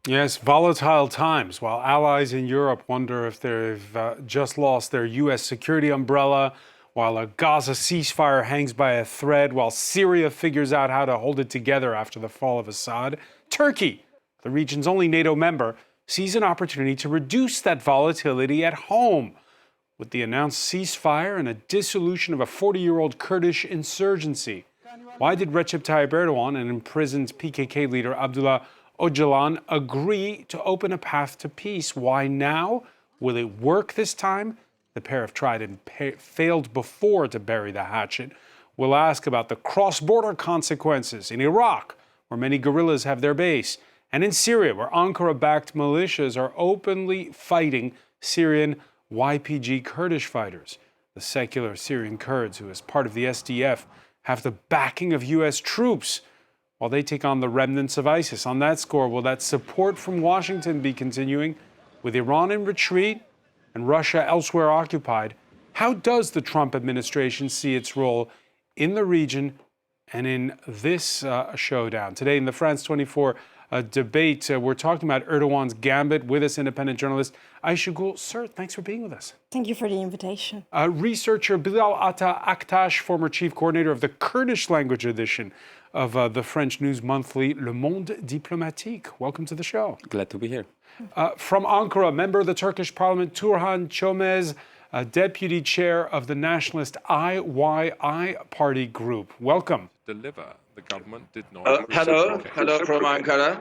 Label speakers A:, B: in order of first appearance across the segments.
A: Yes, volatile times. While allies in Europe wonder if they've just lost their U.S. security umbrella, while a Gaza ceasefire hangs by a thread, while Syria figures out how to hold it together after the fall of Assad, Turkey, the region's only NATO member, sees an opportunity to reduce that volatility at home with the announced ceasefire and a dissolution of a 40-year-old Kurdish insurgency. Why did Recep Tayyip Erdogan and imprisoned PKK leader Abdullah Ocalan agree to open a path to peace? Why now? Will it work this time? The pair have tried and failed before to bury the hatchet. We'll ask about the cross-border consequences in Iraq, where many guerrillas have their base, and in Syria, where Ankara-backed militias are openly fighting Syrian YPG Kurdish fighters. The secular Syrian Kurds, who as part of the SDF, have the backing of U.S. troops while they take on the remnants of ISIS. On that score, will that support from Washington be continuing? With Iran in retreat and Russia elsewhere occupied, how does the Trump administration see its role in the region and in this showdown? Today in the France 24 debate, we're talking about Erdogan's gambit. With us, independent journalist Ayşe Gül. Sir, thanks for being with us.
B: Thank you for the invitation.
A: Researcher Bilal Aktaş, former chief coordinator of the Kurdish language edition of the French news monthly Le Monde Diplomatique. Welcome to the show.
C: Glad to be here.
A: From Ankara, member of the Turkish parliament, Turhan Çömez, deputy chair of the nationalist IYI party group. Welcome.
D: Deliver. The government did not.
E: Hello from Ankara.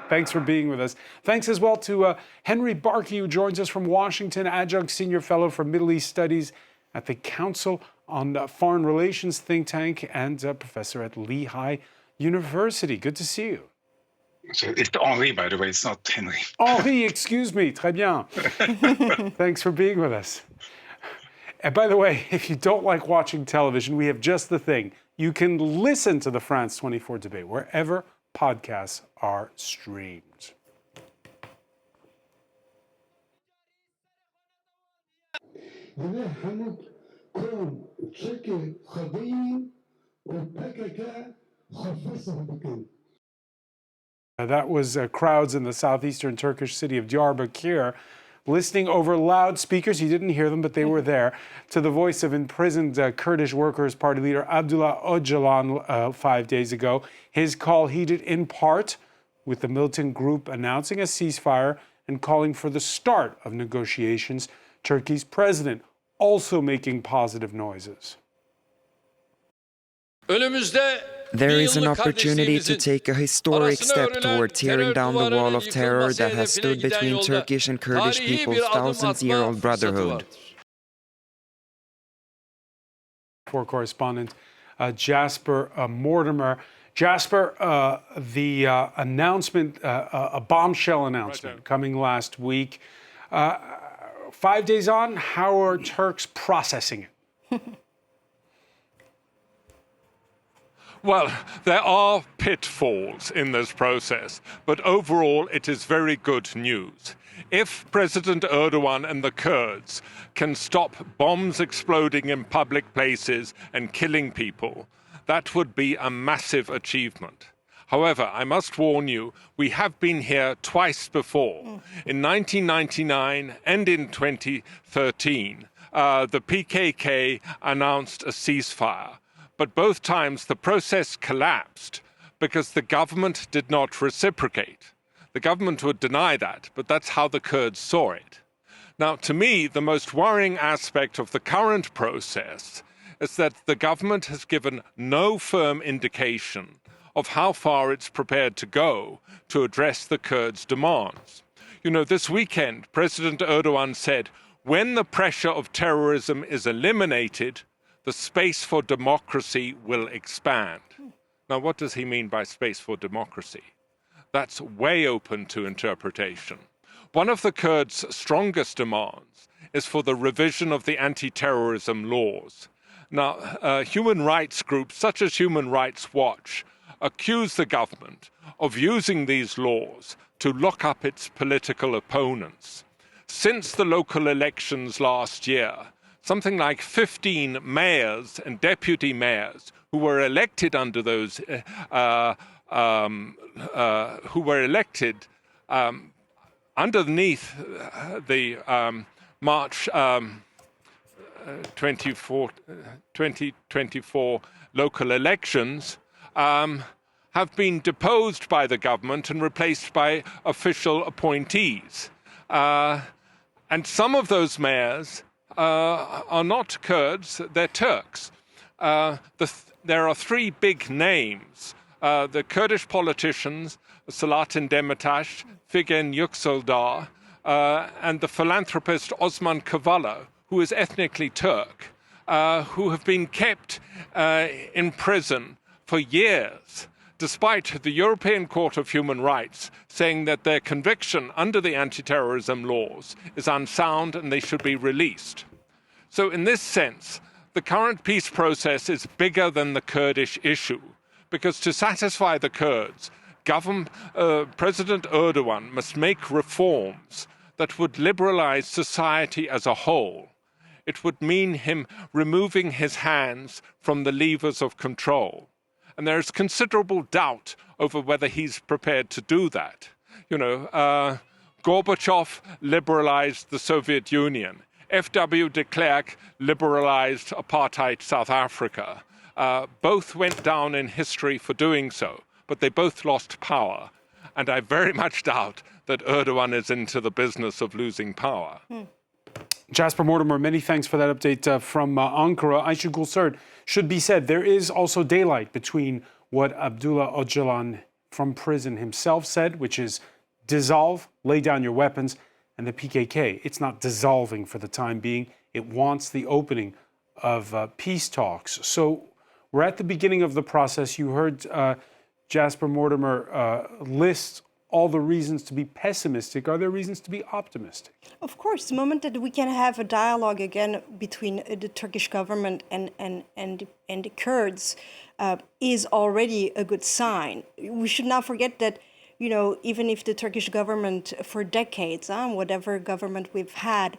A: Thanks for being with us. Thanks as well to Henry Barkey, who joins us from Washington, adjunct senior fellow for Middle East Studies at the Council on Foreign Relations think tank and professor at Lehigh University. Good to see you.
F: So it's Henri, by the way, it's not Henry.
A: Henri, excuse me. Très bien. Thanks for being with us. And by the way, if you don't like watching television, we have just the thing. You can listen to the France 24 debate wherever podcasts are streamed. That was crowds in the southeastern Turkish city of Diyarbakir listening over loudspeakers. You didn't hear them, but they were there, to the voice of imprisoned Kurdish Workers' Party leader Abdullah Ocalan 5 days ago. His call heeded in part with the militant group announcing a ceasefire and calling for the start of negotiations. Turkey's president also making positive noises.
G: There is an opportunity to take a historic step toward tearing down the wall of terror that has stood between Turkish and Kurdish people's thousands-year-old brotherhood.
A: For correspondent Jasper Mortimer. Jasper, the announcement, a bombshell announcement coming last week. 5 days on, how are Turks processing it?
D: Well, there are pitfalls in this process, but overall it is very good news. If President Erdogan and the Kurds can stop bombs exploding in public places and killing people, that would be a massive achievement. However, I must warn you, we have been here twice before. In 1999 and in 2013, the PKK announced a ceasefire. But both times the process collapsed because the government did not reciprocate. The government would deny that, but that's how the Kurds saw it. Now, to me, the most worrying aspect of the current process is that the government has given no firm indication of how far it's prepared to go to address the Kurds' demands. You know, this weekend, President Erdogan said, when the pressure of terrorism is eliminated, the space for democracy will expand. Now, what does he mean by space for democracy? That's way open to interpretation. One of the Kurds' strongest demands is for the revision of the anti-terrorism laws. Now, human rights groups such as Human Rights Watch accuse the government of using these laws to lock up its political opponents. Since the local elections last year, something like 15 mayors and deputy mayors who were elected under those underneath the March 2024 local elections have been deposed by the government and replaced by official appointees. And some of those mayors are not Kurds, they're Turks. There are three big names. The Kurdish politicians, Selahattin Demirtas, Figen Yükseldağ, and the philanthropist Osman Kavala, who is ethnically Turk, who have been kept in prison for years, despite the European Court of Human Rights saying that their conviction under the anti-terrorism laws is unsound and they should be released. So in this sense, the current peace process is bigger than the Kurdish issue, because to satisfy the Kurds, President Erdogan must make reforms that would liberalize society as a whole. It would mean him removing his hands from the levers of control. And there is considerable doubt over whether he's prepared to do that. You know, Gorbachev liberalized the Soviet Union. F.W. de Klerk liberalized apartheid South Africa. Both went down in history for doing so, but they both lost power. And I very much doubt that Erdogan is into the business of losing power.
A: Jasper Mortimer, many thanks for that update from Ankara. Ayşe Gülsert, should be said, there is also daylight between what Abdullah Ocalan from prison himself said, which is dissolve, lay down your weapons, and the PKK. It's not dissolving for the time being. It wants the opening of peace talks. So we're at the beginning of the process. You heard Jasper Mortimer list all the reasons to be pessimistic. Are there reasons to be optimistic?
B: Of course, the moment that we can have a dialogue again between the Turkish government and the Kurds is already a good sign. We should not forget that, you know, even if the Turkish government for decades, whatever government we've had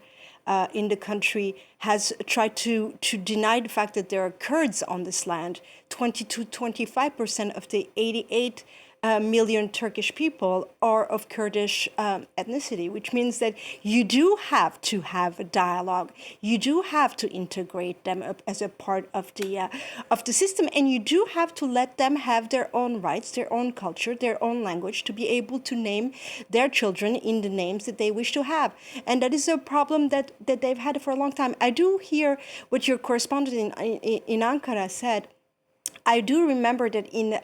B: in the country, has tried to deny the fact that there are Kurds on this land, 20 to 25% of the 88 million Turkish people are of Kurdish ethnicity, which means that you do have to have a dialogue. You do have to integrate them as a part of the system, and you do have to let them have their own rights, their own culture, their own language, to be able to name their children in the names that they wish to have. And that is a problem that they've had for a long time. I do hear what your correspondent in Ankara said. I do remember that in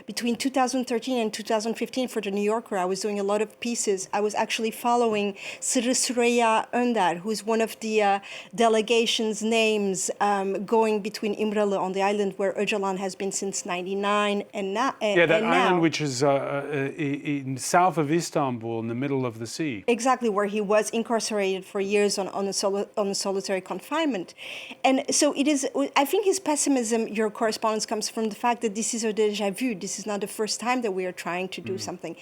B: between 2013 and 2015 for The New Yorker, I was doing a lot of pieces. I was actually following Süreyya Önder, who's one of the delegation's names going between İmralı on the island where Öcalan has been since '99 and now.
A: Island which is in south of Istanbul, in the middle of the sea.
B: Exactly, where he was incarcerated for years on a solitary confinement. And so it is, I think his pessimism, your correspondence, comes from the fact that this is a déjà vu. This is not the first time that we are trying to do something.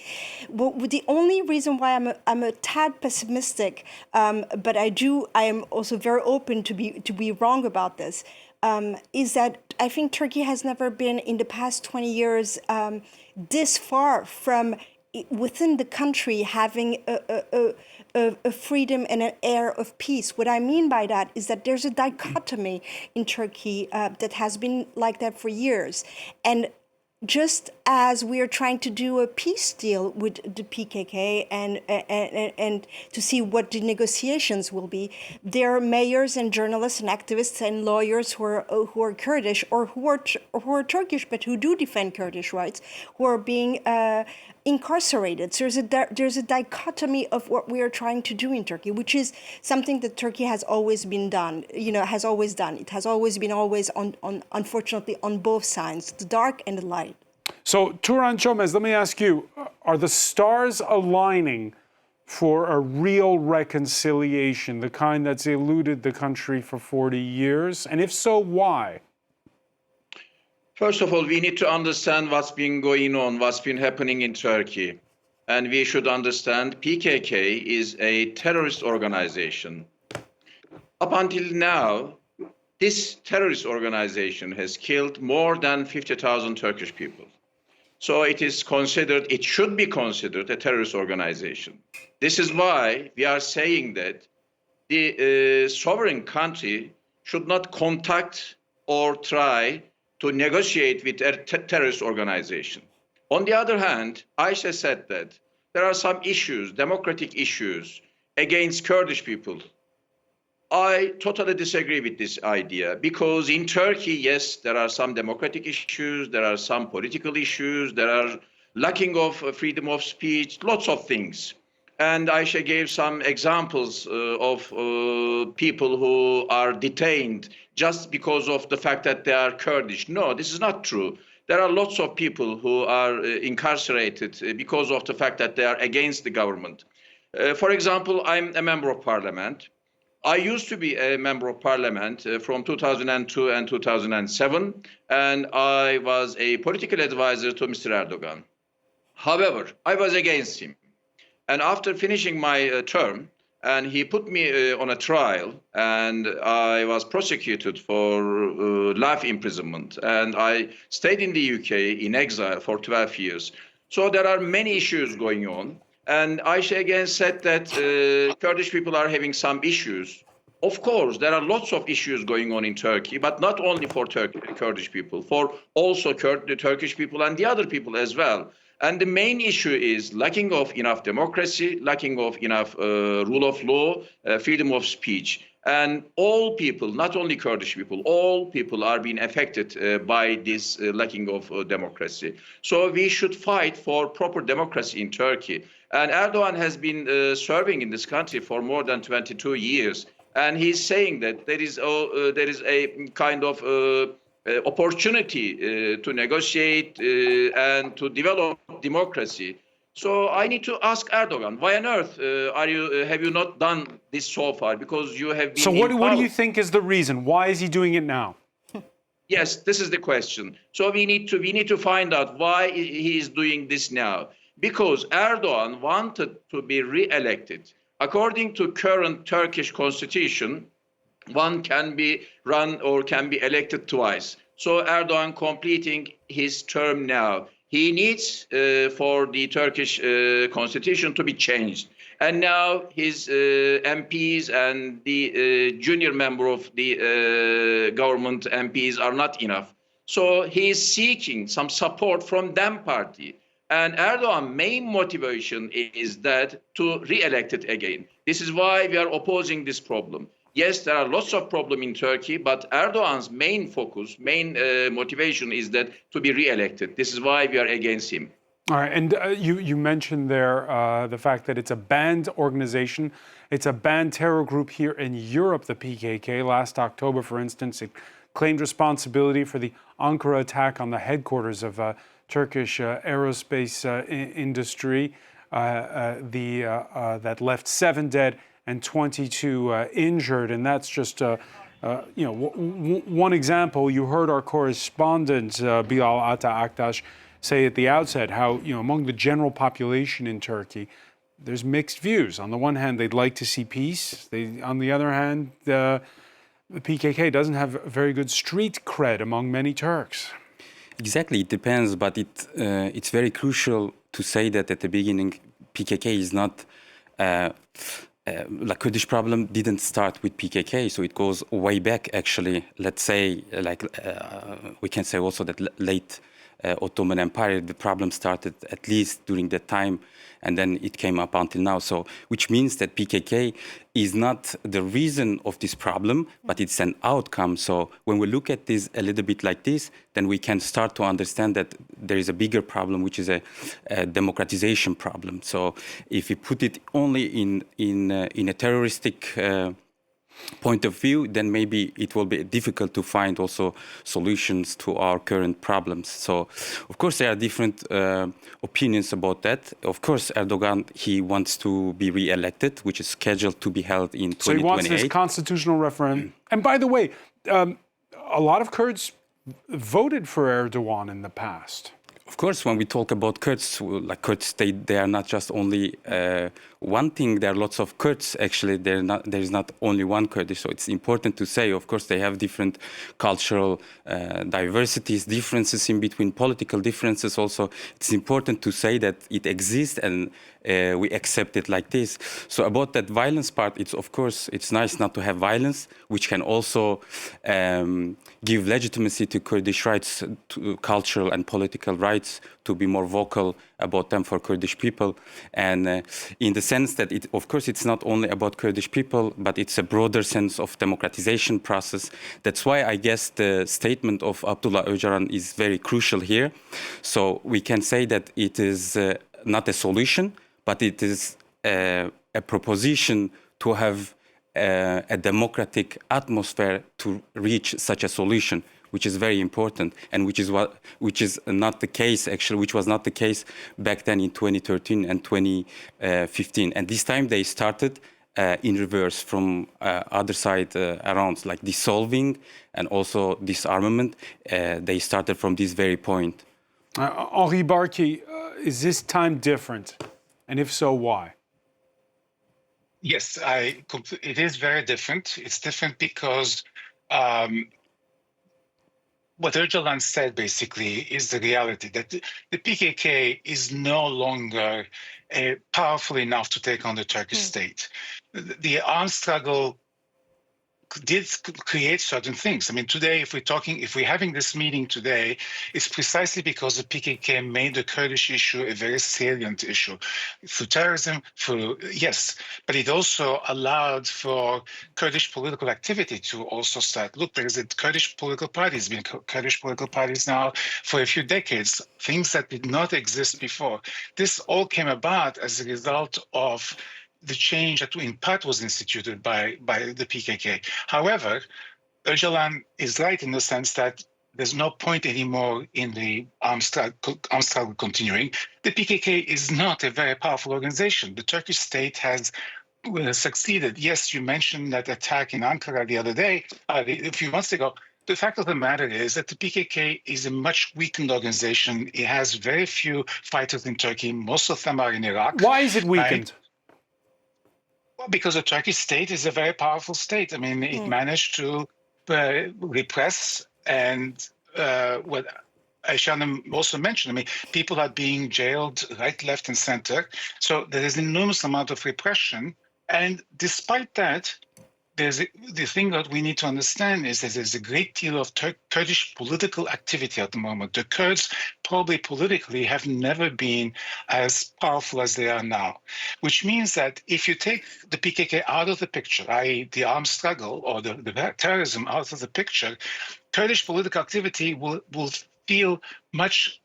B: But the only reason why I'm a tad pessimistic, but I am also very open to be wrong about this, is that I think Turkey has never been in the past 20 years this far from within the country having a freedom and an air of peace. What I mean by that is that there's a dichotomy in Turkey that has been like that for years. And just as we are trying to do a peace deal with the PKK and to see what the negotiations will be, there are mayors and journalists and activists and lawyers who are Kurdish or who are Turkish but who do defend Kurdish rights, who are being incarcerated. So there's a dichotomy of what we are trying to do in Turkey, which is something that Turkey has always been done. It has always been on unfortunately on both sides, the dark and the light.
A: So, Turan Çömez, let me ask you, are the stars aligning for a real reconciliation, the kind that's eluded the country for 40 years? And if so, why?
E: First of all, we need to understand what's been going on, what's been happening in Turkey. And we should understand PKK is a terrorist organization. Up until now, this terrorist organization has killed more than 50,000 Turkish people. So it should be considered a terrorist organization. This is why we are saying that the sovereign country should not contact or try to negotiate with a terrorist organization. On the other hand, Aisha said that there are some issues, democratic issues, against Kurdish people. I totally disagree with this idea because in Turkey, yes, there are some democratic issues, there are some political issues, there are lacking of freedom of speech, lots of things. And Aisha gave some examples of people who are detained just because of the fact that they are Kurdish. No, this is not true. There are lots of people who are incarcerated because of the fact that they are against the government. For example, I'm a member of parliament. I used to be a member of parliament from 2002 and 2007, and I was a political advisor to Mr. Erdogan. However, I was against him. And after finishing my term, and he put me on a trial, and I was prosecuted for life imprisonment. And I stayed in the UK in exile for 12 years. So there are many issues going on. And Aisha again said that Kurdish people are having some issues. Of course, there are lots of issues going on in Turkey, but not only for Kurdish people, for also the Turkish people and the other people as well. And the main issue is lacking of enough democracy, lacking of enough rule of law, freedom of speech. And all people, not only Kurdish people, all people are being affected by this lacking of democracy. So we should fight for proper democracy in Turkey. And Erdogan has been serving in this country for more than 22 years. And he's saying that there is a kind of opportunity to negotiate and to develop democracy. So I need to ask Erdogan, why on earth have you not done this so far? Because you have been.
A: So what do you think is the reason? Why is he doing it now?
E: Yes, this is the question. So we need to find out why he is doing this now. Because Erdogan wanted to be re-elected. According to current Turkish constitution, one can be run or can be elected twice. So Erdogan completing his term now. He needs for the Turkish constitution to be changed. And now his MPs and the junior member of the government MPs are not enough. So he is seeking some support from them party. And Erdogan's main motivation is that to re-elect it again. This is why we are opposing this problem. Yes, there are lots of problems in Turkey, but Erdogan's main focus, main motivation is that to be re-elected. This is why we are against him.
A: All right, and you mentioned there the fact that it's a banned organization. It's a banned terror group here in Europe, the PKK. Last October, for instance, it claimed responsibility for the Ankara attack on the headquarters of Turkish aerospace industry that left 7 dead and 22 injured, and that's just one example. You heard our correspondent Bilal Ata say at the outset how among the general population in Turkey, there's mixed views. On the one hand, they'd like to see peace. On the other hand, the PKK doesn't have very good street cred among many Turks.
C: Exactly, it depends, but it's very crucial to say that at the beginning, PKK is not like Kurdish problem didn't start with PKK, so it goes way back. Actually, let's say we can say also that late Ottoman Empire, the problem started at least during that time, and then it came up until now. So, which means that PKK is not the reason of this problem, but it's an outcome. So when we look at this a little bit like this, then we can start to understand that there is a bigger problem, which is a democratization problem. So if we put it only in a terroristic point of view, then maybe it will be difficult to find also solutions to our current problems. So, of course, there are different opinions about that. Of course, Erdogan, he wants to be re-elected, which is scheduled to be held in 2028.
A: So he wants this constitutional referendum. And by the way, a lot of Kurds voted for Erdogan in the past.
C: Of course, when we talk about Kurds, like Kurd state, they are not just only one thing. There are lots of Kurds. Actually, there is not only one Kurdish. So it's important to say, of course, they have different cultural diversities, differences in between, political differences also. It's important to say that it exists and we accept it like this. So about that violence part, it's of course, it's nice not to have violence, which can also give legitimacy to Kurdish rights, to cultural and political rights, to be more vocal about them for Kurdish people. And in the sense that, of course, it's not only about Kurdish people, but it's a broader sense of democratization process. That's why I guess the statement of Abdullah Ocalan is very crucial here. So we can say that it is not a solution, but it is a proposition to have a democratic atmosphere to reach such a solution, which is very important, and which is not the case actually, which was not the case back then in 2013 and 2015. And this time they started in reverse from other side around, like dissolving and also disarmament. They started from this very point.
A: Henri Barkey, is this time different? And if so, why?
F: Yes, it is very different. It's different because what Öcalan said basically is the reality that the PKK is no longer powerful enough to take on the Turkish state. The armed struggle did create certain things. I mean, today, if we're having this meeting today, it's precisely because the PKK made the Kurdish issue a very salient issue. Through terrorism, yes, but it also allowed for Kurdish political activity to also start. Look, there is a Kurdish political party. It's been Kurdish political parties now for a few decades, things that did not exist before. This all came about as a result of the change that in part was instituted by the PKK. However, Öcalan is right in the sense that there's no point anymore in the armed struggle continuing. The PKK is not a very powerful organization. The Turkish state has succeeded. Yes, you mentioned that attack in Ankara the other day, a few months ago. The fact of the matter is that the PKK is a much weakened organization. It has very few fighters in Turkey. Most of them are in Iraq.
A: Why is it weakened?
F: Right? Well, because the Turkish state is a very powerful state. I mean, it managed to repress and what Ayşe also mentioned. I mean, people are being jailed right, left, and center. So there is an enormous amount of repression. And despite that, the thing that we need to understand is that there's a great deal of Kurdish political activity at the moment. The Kurds probably politically have never been as powerful as they are now, which means that if you take the PKK out of the picture, i.e. the armed struggle or the terrorism out of the picture, Kurdish political activity will feel much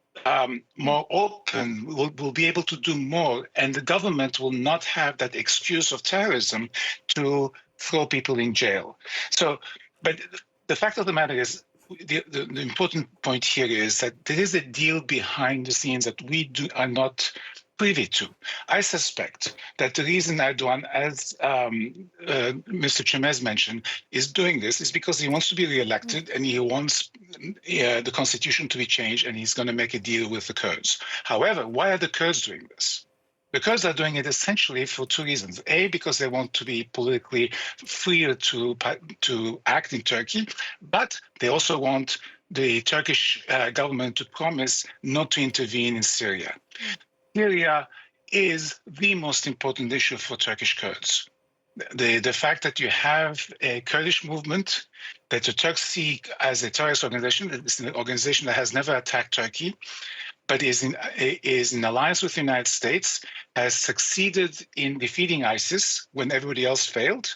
F: more open, will be able to do more, and the government will not have that excuse of terrorism to throw people in jail. So, but the fact of the matter is, the important point here is that there is a deal behind the scenes that we are not privy to. I suspect that the reason Erdogan, as Mr. Chemez mentioned, is doing this is because he wants to be re-elected and he wants the constitution to be changed, and he's going to make a deal with the Kurds. However, why are the Kurds doing this? The Kurds are doing it essentially for two reasons. A, because they want to be politically freer to act in Turkey, but they also want the Turkish government to promise not to intervene in Syria. Syria is the most important issue for Turkish Kurds. The fact that you have a Kurdish movement that the Turks see as a terrorist organization, it's an organization that has never attacked Turkey, but is in alliance with the United States, has succeeded in defeating ISIS when everybody else failed,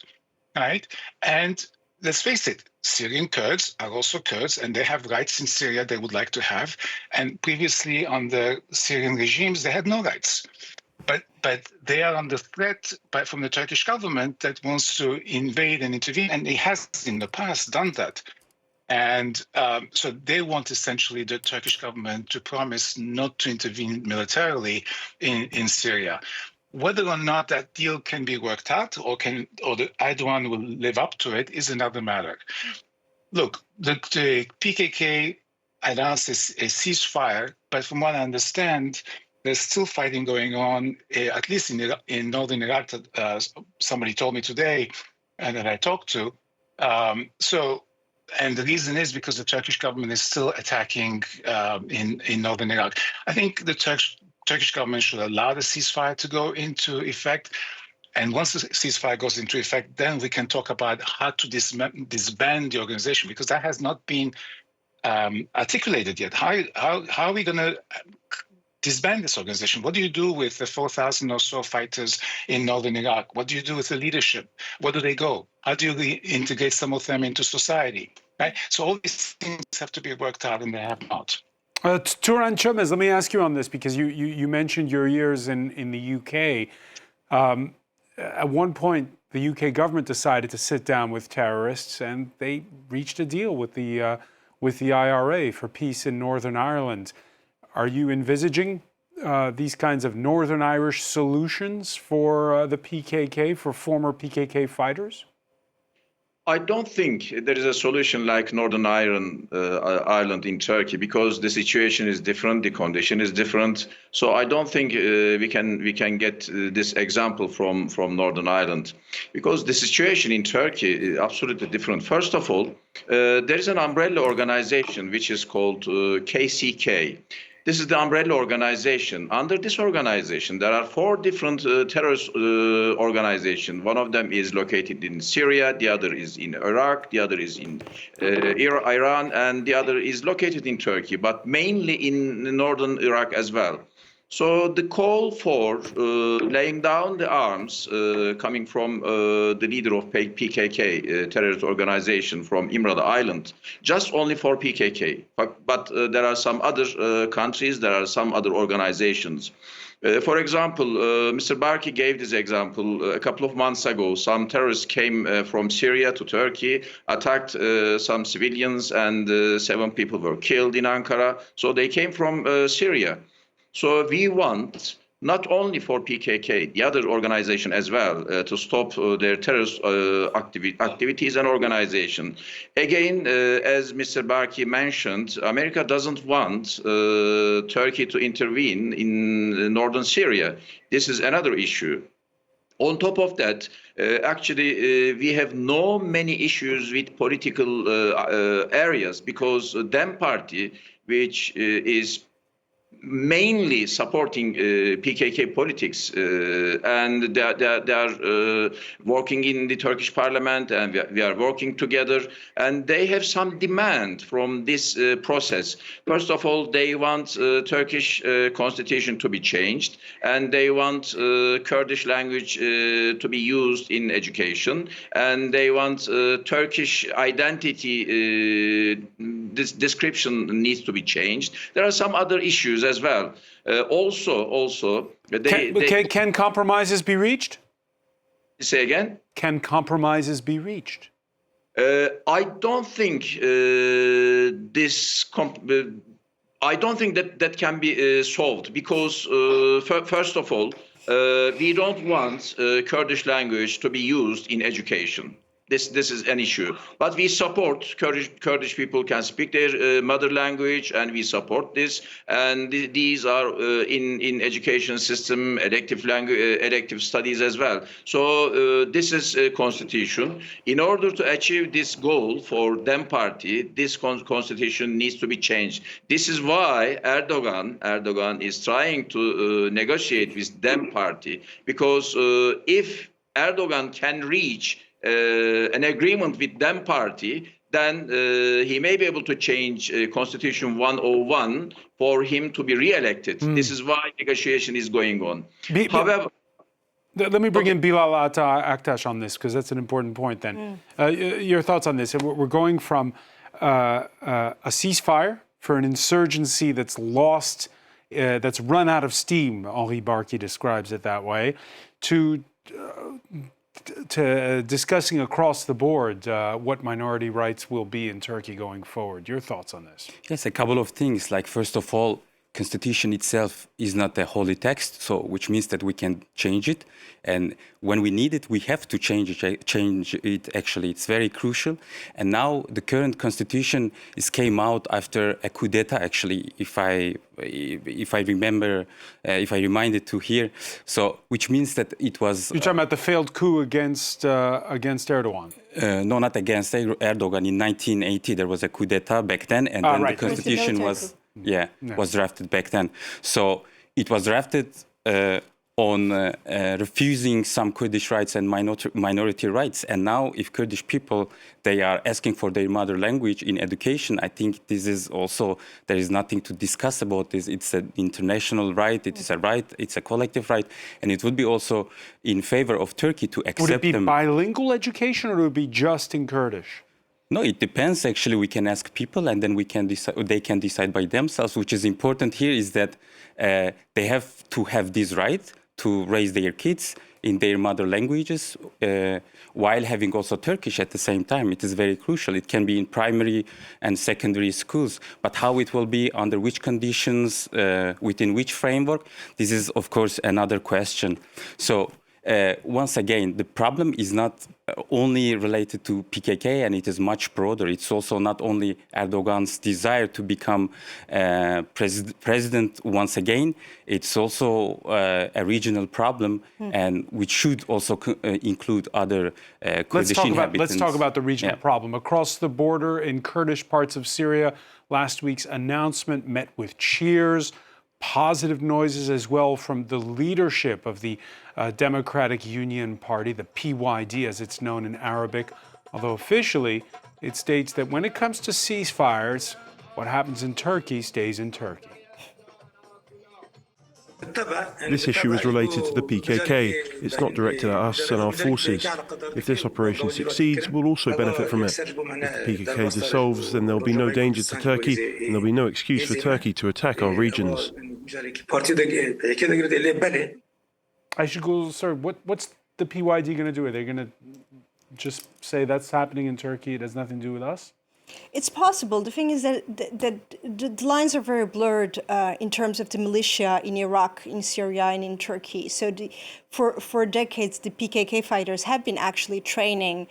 F: right? And let's face it, Syrian Kurds are also Kurds, and they have rights in Syria they would like to have. And previously, under Syrian regimes, they had no rights. But they are under threat from the Turkish government that wants to invade and intervene, and it has in the past done that. And so they want essentially the Turkish government to promise not to intervene militarily in Syria. Whether or not that deal can be worked out or the Erdogan will live up to it is another matter. Look, the PKK announced a ceasefire, but from what I understand, there's still fighting going on, at least in northern Iraq. Somebody told me today, and that I talked to. And the reason is because the Turkish government is still attacking in northern Iraq. I think the Turkish government should allow the ceasefire to go into effect. And once the ceasefire goes into effect, then we can talk about how to disband the organization, because that has not been articulated yet. How are we going to disband this organization? What do you do with the 4,000 or so fighters in northern Iraq? What do you do with the leadership? Where do they go? How do you reintegrate some of them into society? Right? So all these things have to be worked out, and they have not.
A: Turan Çömez, let me ask you on this, because you mentioned your years in the UK. At one point, the UK government decided to sit down with terrorists, and they reached a deal with the IRA for peace in Northern Ireland. Are you envisaging these kinds of Northern Irish solutions for the PKK, for former PKK fighters?
E: I don't think there is a solution like Northern Ireland in Turkey, because the situation is different, the condition is different. So I don't think we can get this example from Northern Ireland, because the situation in Turkey is absolutely different. First of all, there is an umbrella organization which is called KCK. This is the umbrella organization. Under this organization, there are 4 different terrorist organizations. One of them is located in Syria, the other is in Iraq, the other is in Iran, and the other is located in Turkey, but mainly in northern Iraq as well. So the call for laying down the arms coming from the leader of PKK, terrorist organization from Imrada Island, just only for PKK. But there are some other countries, there are some other organizations. For example, Mr. Barki gave this example a couple of months ago. Some terrorists came from Syria to Turkey, attacked some civilians, and 7 people were killed in Ankara. So they came from Syria. So we want not only for PKK, the other organization as well, to stop their terrorist activities and organization. Again, as Mr. Barki mentioned, America doesn't want Turkey to intervene in northern Syria. This is another issue. On top of that, actually, we have no many issues with political areas, because DEM party, which is mainly supporting PKK politics, and they are working in the Turkish parliament, and we are working together, and they have some demand from this process. First of all, they want Turkish constitution to be changed, and they want Kurdish language to be used in education, and they want Turkish identity this description needs to be changed. There are some other issues as well.
A: Can compromises be reached?
E: Say again?
A: Can compromises be reached?
E: I don't think I don't think that can be solved, because first of all, we don't want Kurdish language to be used in education. This is an issue, but we support Kurdish people can speak their mother language, and we support this. And these are in education system, elective studies as well. So this is a constitution. In order to achieve this goal for DEM party, this constitution needs to be changed. This is why Erdogan is trying to negotiate with DEM party, because if Erdogan can reach an agreement with DEM party, then he may be able to change Constitution 101 for him to be re-elected. This is why negotiation is going on. However,
A: let me bring in Bilal Aktaş on this, because that's an important point then. Your thoughts on this? We're going from a ceasefire for an insurgency that's lost, that's run out of steam, Henri Barki describes it that way, to discussing across the board what minority rights will be in Turkey going forward. Your thoughts on this?
C: Yes, a couple of things. Like, first of all, constitution itself is not a holy text, so which means that we can change it. And when we need it, we have to change it. Actually, it's very crucial. And now the current constitution came out after a coup d'état. Actually, if I remind it to here, so which means that it was.
A: You're talking about the failed coup against Erdogan.
C: No, not against Erdogan. In 1980, there was a coup d'état back then, and then
A: right.
C: the constitution was drafted back then. So it was drafted on refusing some Kurdish rights and minority rights. And now, if Kurdish people they are asking for their mother language in education, I think this is also there is nothing to discuss about this. It's an international right. It is a right. It's a collective right, and it would be also in favor of Turkey to accept them.
A: Would it be bilingual education, or would it be just in Kurdish?
C: No, it depends. Actually, we can ask people, and then we can decide. They can decide by themselves. Which is important here is that they have to have this right to raise their kids in their mother languages, while having also Turkish at the same time. It is very crucial. It can be in primary and secondary schools, but how it will be, under which conditions, within which framework, this is, of course, another question. So. Once again, the problem is not only related to PKK, and it is much broader. It's also not only Erdogan's desire to become president once again. It's also a regional problem, and which should also include other Kurdish inhabitants.
A: Let's talk about the regional problem. Across the border in Kurdish parts of Syria, last week's announcement met with cheers. Positive noises as well from the leadership of the Democratic Union Party, the PYD as it's known in Arabic, although officially it states that when it comes to ceasefires, what happens in Turkey stays in Turkey.
H: This issue is related to the PKK. It's not directed at us and our forces. If this operation succeeds, we'll also benefit from it. If the PKK dissolves, then there'll be no danger to Turkey, and there'll be no excuse for Turkey to attack our regions.
A: I should go, sir, what's the PYD going to do? Are they going to just say that's happening in Turkey, it has nothing to do with us?
B: It's possible. The thing is that the lines are very blurred in terms of the militia in Iraq, in Syria, and in Turkey. So for decades, the PKK fighters have been actually training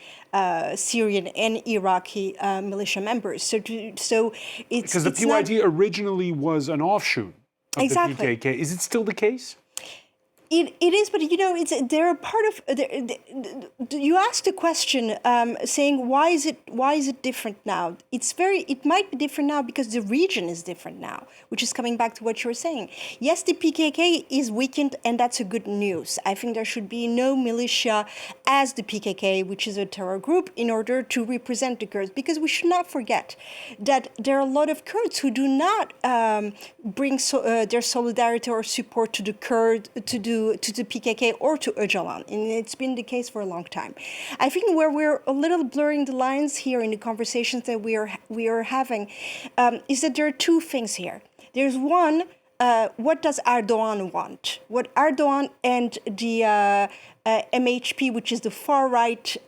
B: Syrian and Iraqi militia members. So it's
A: because the PYD originally was an offshoot of the PKK. Is it still the case?
B: It is, but you know, they're a part of. You asked a question saying why is it different now? It might be different now because the region is different now, which is coming back to what you were saying. Yes, the PKK is weakened, and that's a good news. I think there should be no militia as the PKK, which is a terror group, in order to represent the Kurds, because we should not forget that there are a lot of Kurds who do not bring their solidarity or support to the Kurd to the PKK or to Öcalan, and it's been the case for a long time. I think where we're a little blurring the lines here in the conversations that we are having is that there are two things here. There's one, what does Erdogan want? What Erdogan and the MHP, which is the far-right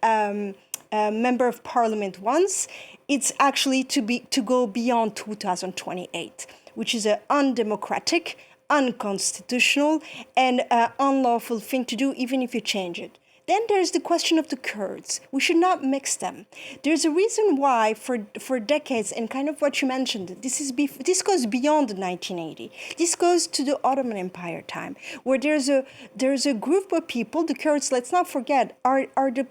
B: member of parliament, wants, it's actually to go beyond 2028, which is an undemocratic, unconstitutional, and unlawful thing to do, even if you change it. Then there's the question of the Kurds. We should not mix them. There's a reason why for decades, and kind of what you mentioned, this goes beyond 1980. This goes to the Ottoman Empire time, where there's a group of people, the Kurds, let's not forget, are the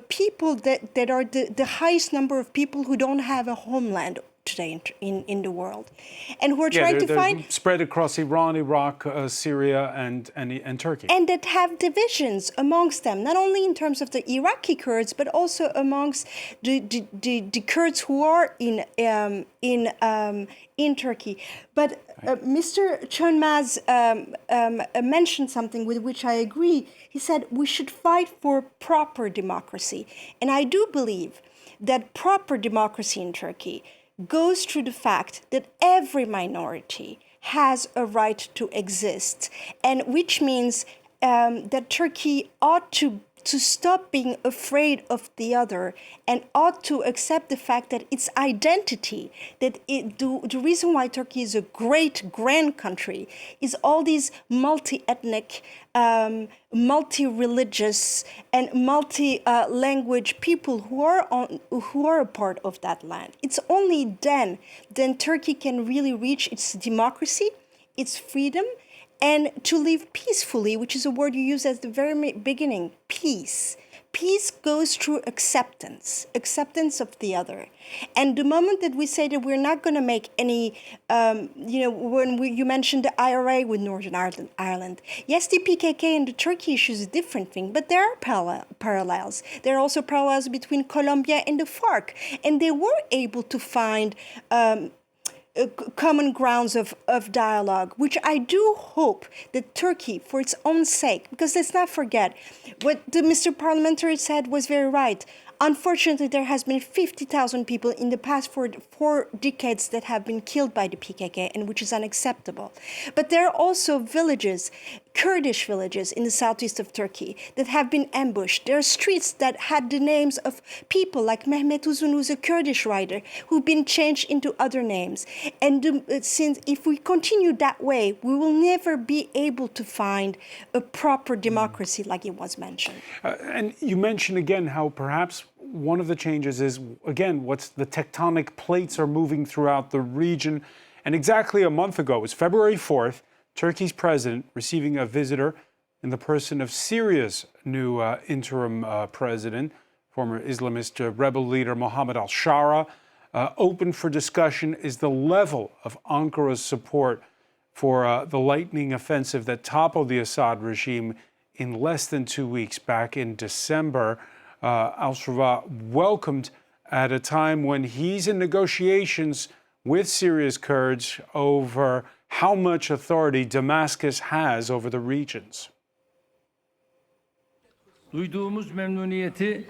B: people that are the highest number of people who don't have a homeland today in the world, and who are trying to find
A: spread across Iran, Iraq, Syria, and Turkey,
B: and that have divisions amongst them, not only in terms of the Iraqi Kurds, but also amongst the Kurds who are in Turkey. But Mr. Çönmez mentioned something with which I agree. He said we should fight for proper democracy, and I do believe that proper democracy in Turkey goes through the fact that every minority has a right to exist, and which means that Turkey ought to to stop being afraid of the other and ought to accept the fact that its identity, that the reason why Turkey is a great, grand country is all these multi-ethnic, multi-religious and multi-language people who are a part of that land. It's only then Turkey can really reach its democracy, its freedom, and to live peacefully, which is a word you use at the very beginning, peace. Peace goes through acceptance of the other. And the moment that we say that we're not going to make any, you mentioned the IRA with Northern Ireland. Yes, the PKK and the Turkey issue is a different thing, but there are parallels. There are also parallels between Colombia and the FARC. And they were able to find common grounds of dialogue, which I do hope that Turkey, for its own sake, because let's not forget, what the Mr. Parliamentary said was very right. Unfortunately, there has been 50,000 people in the past four decades that have been killed by the PKK, and which is unacceptable. But there are also villages, Kurdish villages in the southeast of Turkey that have been ambushed. There are streets that had the names of people like Mehmet Uzun, who's a Kurdish writer, who've been changed into other names. And since if we continue that way, we will never be able to find a proper democracy like it was mentioned.
A: And you mentioned again how perhaps one of the changes is, again, what's the tectonic plates are moving throughout the region. And exactly a month ago, it was February 4th, Turkey's president receiving a visitor in the person of Syria's new interim president, former Islamist rebel leader Mohammed al-Shara. Open for discussion is the level of Ankara's support for the lightning offensive that toppled the Assad regime in less than 2 weeks back in December. Al-Shara welcomed at a time when he's in negotiations with Syria's Kurds over how much authority Damascus has over the regions.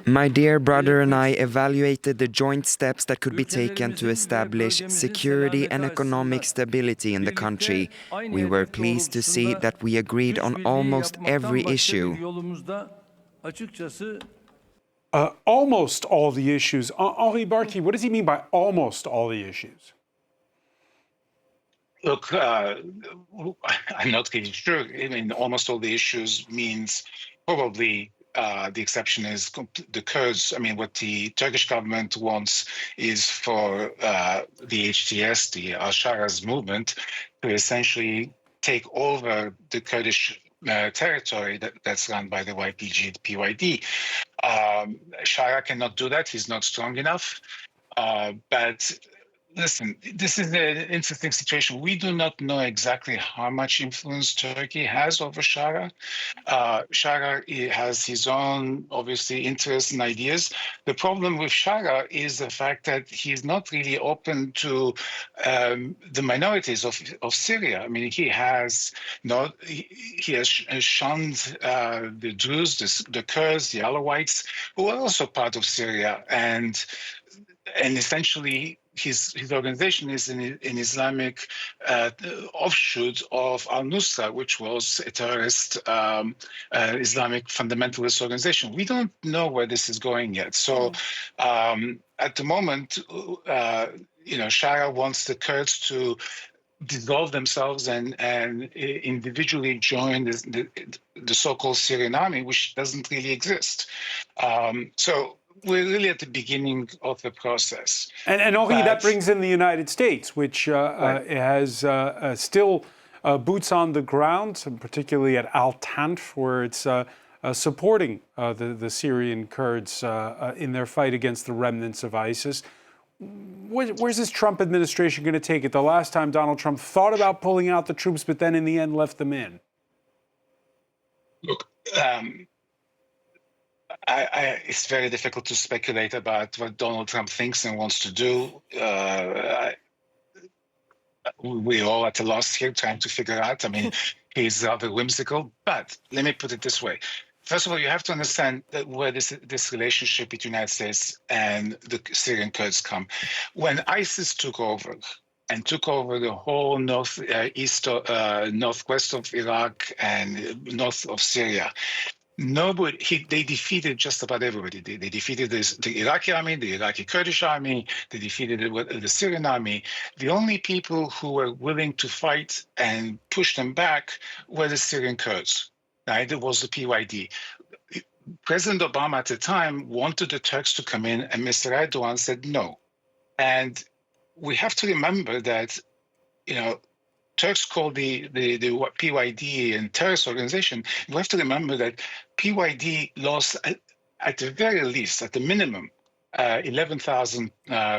G: My dear brother and I evaluated the joint steps that could be taken to establish security and economic stability in the country. We were pleased to see that we agreed on almost every issue.
A: Almost all the issues. Henri Barkey, what does he mean by almost all the issues?
F: Look, I'm not really sure. I mean, almost all the issues means probably the exception is the Kurds. I mean, what the Turkish government wants is for the HTS, the al-Shara's movement, to essentially take over the Kurdish territory that's run by the YPG, the PYD. Shara cannot do that. He's not strong enough. But listen, this is an interesting situation. We do not know exactly how much influence Turkey has over Shara. Shara has his own, obviously, interests and ideas. The problem with Shara is the fact that he's not really open to the minorities of Syria. I mean, he has shunned the Druze, the Kurds, the Alawites, who are also part of Syria, and essentially his organization is an Islamic offshoot of al-Nusra, which was a terrorist Islamic fundamentalist organization. We don't know where this is going yet. So at the moment, Shara wants the Kurds to dissolve themselves and individually join the so-called Syrian army, which doesn't really exist. So we're really at the beginning of the process.
A: And Henri, that brings in the United States, which has still boots on the ground, particularly at Al-Tanf, where it's supporting the Syrian Kurds in their fight against the remnants of ISIS. Where's this Trump administration going to take it? The last time Donald Trump thought about pulling out the troops, but then in the end left them in.
F: Look, it's very difficult to speculate about what Donald Trump thinks and wants to do. We're all at a loss here trying to figure out. I mean, he's rather whimsical, but let me put it this way. First of all, you have to understand that where this relationship between the United States and the Syrian Kurds come. When ISIS took over the whole northwest of Iraq and north of Syria, They defeated just about everybody. They defeated the Iraqi army, the Iraqi Kurdish army. They defeated the Syrian army. The only people who were willing to fight and push them back were the Syrian Kurds. Right? It was the PYD. President Obama at the time wanted the Turks to come in, and Mr. Erdogan said no. And we have to remember that, Turks call the PYD a terrorist organization. We have to remember that PYD lost, at the very least, at the minimum, 11,000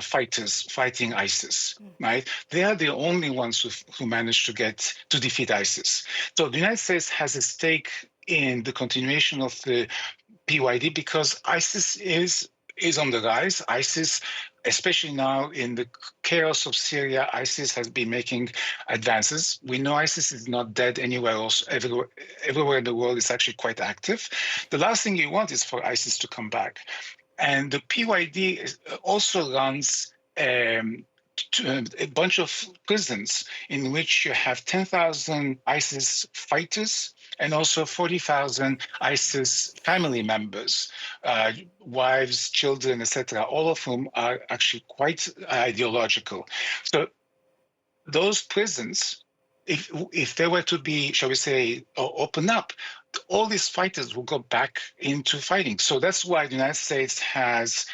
F: fighters fighting ISIS. Right? They are the only ones who managed to defeat ISIS. So the United States has a stake in the continuation of the PYD because ISIS is on the rise. ISIS, especially now in the chaos of Syria, ISIS has been making advances. We know ISIS is not dead anywhere else. Everywhere in the world, it's actually quite active. The last thing you want is for ISIS to come back. And the PYD also runs a bunch of prisons in which you have 10,000 ISIS fighters and also 40,000 ISIS family members, wives, children, etc., all of whom are actually quite ideological. So those prisons, if they were to be, shall we say, open up, all these fighters will go back into fighting. So that's why the United States has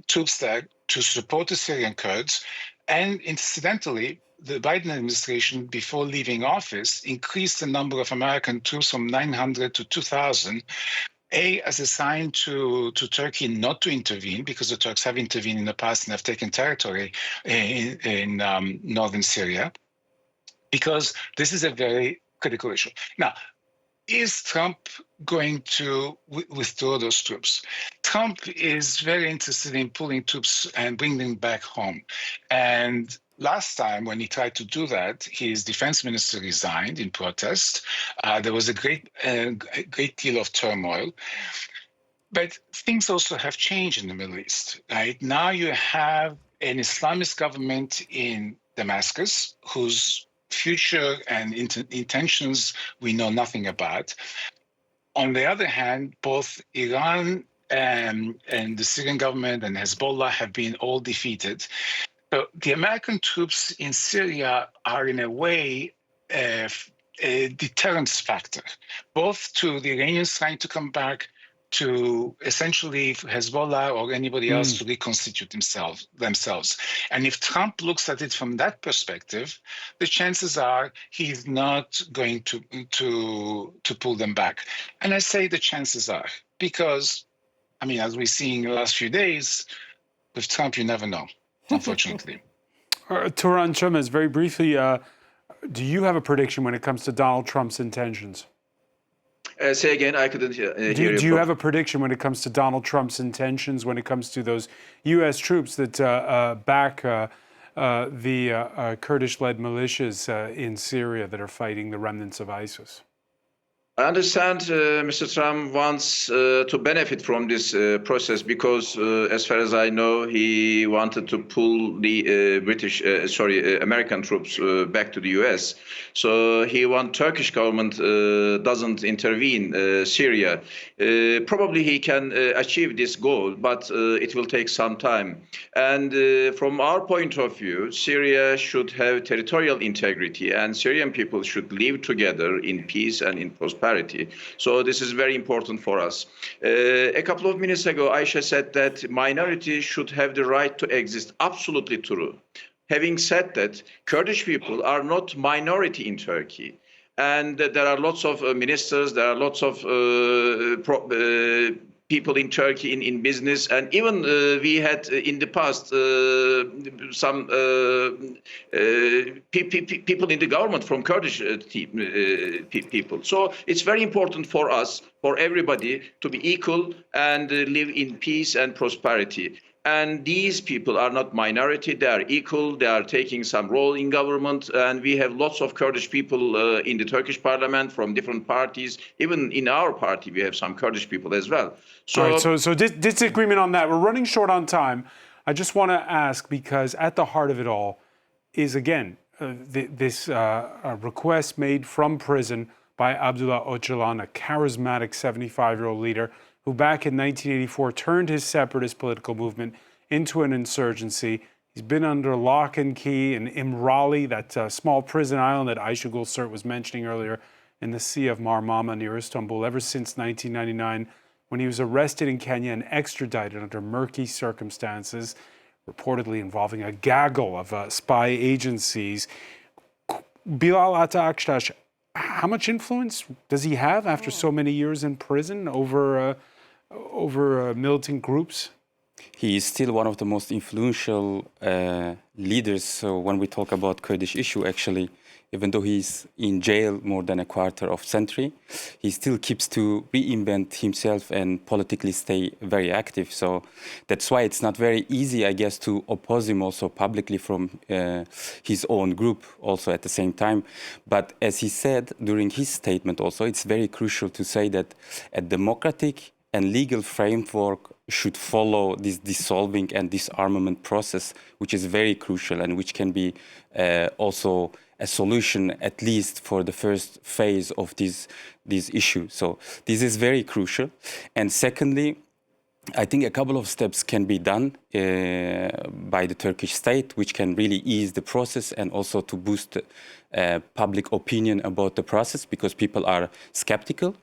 F: troops there to support the Syrian Kurds. And incidentally, the Biden administration, before leaving office, increased the number of American troops from 900 to 2,000, as a sign to Turkey not to intervene, because the Turks have intervened in the past and have taken territory in northern Syria, because this is a very critical issue. Now, is Trump going to withdraw those troops? Trump is very interested in pulling troops and bringing them back home. And last time when he tried to do that, his defense minister resigned in protest. There was a great deal of turmoil. But things also have changed in the Middle East. Right? Now you have an Islamist government in Damascus whose future and intentions we know nothing about. On the other hand, both Iran and the Syrian government and Hezbollah have been all defeated. So the American troops in Syria are in a way a deterrence factor, both to the Iranians trying to come back, to essentially Hezbollah or anybody else to reconstitute themselves. And if Trump looks at it from that perspective, the chances are he's not going to pull them back. And I say the chances are, because, as we're seeing in the last few days, with Trump, you never know, unfortunately.
A: Turan Chumez, very briefly, do you have a prediction when it comes to Donald Trump's intentions?
E: Say again, I couldn't hear you.
A: Do you have a prediction when it comes to Donald Trump's intentions, when it comes to those U.S. troops that back the Kurdish-led militias in Syria that are fighting the remnants of ISIS?
E: I understand Mr. Trump wants to benefit from this process because, as far as I know, he wanted to pull the American troops back to the U.S. So he wants Turkish government doesn't intervene Syria. Probably he can achieve this goal, but it will take some time. And from our point of view, Syria should have territorial integrity, and Syrian people should live together in peace and in prosperity. So this is very important for us. A couple of minutes ago, Aisha said that minorities should have the right to exist. Absolutely true. Having said that, Kurdish people are not minority in Turkey. And there are lots of ministers, there are lots of people in Turkey in business, and even we had in the past some people in the government from Kurdish people. So it's very important for us, for everybody, to be equal and live in peace and prosperity. And these people are not minority, they are equal, they are taking some role in government, and we have lots of Kurdish people in the Turkish parliament from different parties. Even in our party, we have some Kurdish people as well. So,
A: all right, so disagreement on that. We're running short on time. I just want to ask, because at the heart of it all is, again, this request made from prison by Abdullah Ocalan, a charismatic 75-year-old leader who back in 1984 turned his separatist political movement into an insurgency. He's been under lock and key in Imrali, that small prison island that Ayşe Gülsert was mentioning earlier in the Sea of Marmara near Istanbul, ever since 1999, when he was arrested in Kenya and extradited under murky circumstances, reportedly involving a gaggle of spy agencies. Bilal Ataktaş, how much influence does he have after so many years in prison over militant groups?
C: He is still one of the most influential leaders. So when we talk about Kurdish issue, actually, even though he's in jail more than a quarter of century, he still keeps to reinvent himself and politically stay very active. So that's why it's not very easy, I guess, to oppose him also publicly from his own group also at the same time. But as he said during his statement also, it's very crucial to say that a democratic and legal framework should follow this dissolving and disarmament process, which is very crucial and which can be also a solution, at least for the first phase of this issue. So this is very crucial. And secondly, I think a couple of steps can be done by the Turkish state, which can really ease the process and also to boost public opinion about the process, because people are skeptical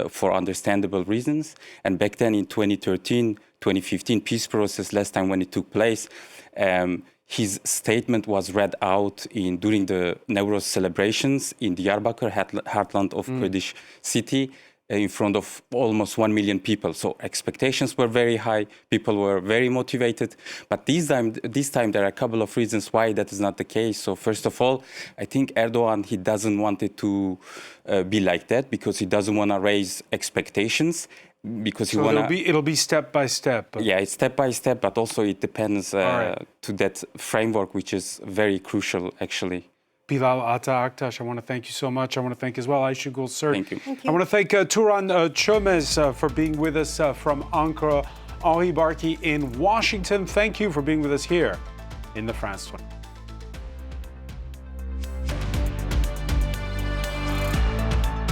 C: for understandable reasons. And back then in 2013, 2015 peace process, last time when it took place, his statement was read out during the Nowruz celebrations in Diyarbakir, heartland of Kurdish city, in front of almost 1 million people. So expectations were very high, people were very motivated. But this time there are a couple of reasons why that is not the case. So first of all, I think Erdogan, he doesn't want it to be like that, because he doesn't want to raise expectations. Because
A: so it'll be step by step.
C: Yeah, it's step by step, but also it depends to that framework, which is very crucial, actually.
A: Bilal Ataktaş, I want to thank you so much. I want to thank as well Ayşe Gülsert.
C: Thank you.
A: I want to thank Turan Çömez for being with us from Ankara, Henri Barkey in Washington. Thank you for being with us here in the France 20.